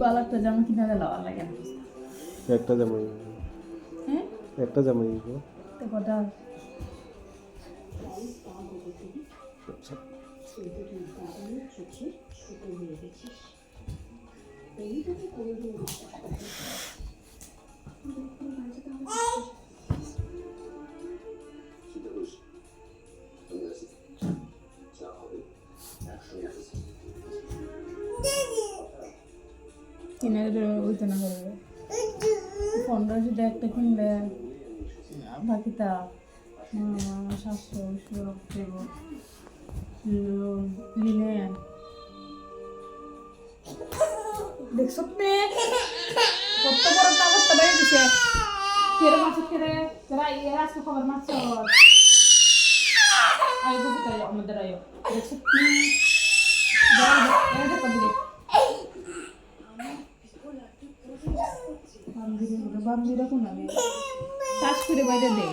ভালো একটা জামা কিনা দিলাম আর লাগে না একটা জামাই হ্যাঁ একটা জামাই তো কটা কিনে ওইতে না করবে ফোনটা যদি একটা কিনলে বাকিটা 700 দেব লিনে দেখছো তুমি কত বড় টাকাটা বেড়ে দিছে কেরে মাছ কেরে যারা এর আজকে খবর মাছ আই তো তাই আমাদের আয়ো দেখছো তুমি এটা করে বান্দিরা কোন আমি কাজ করে বাইরে দে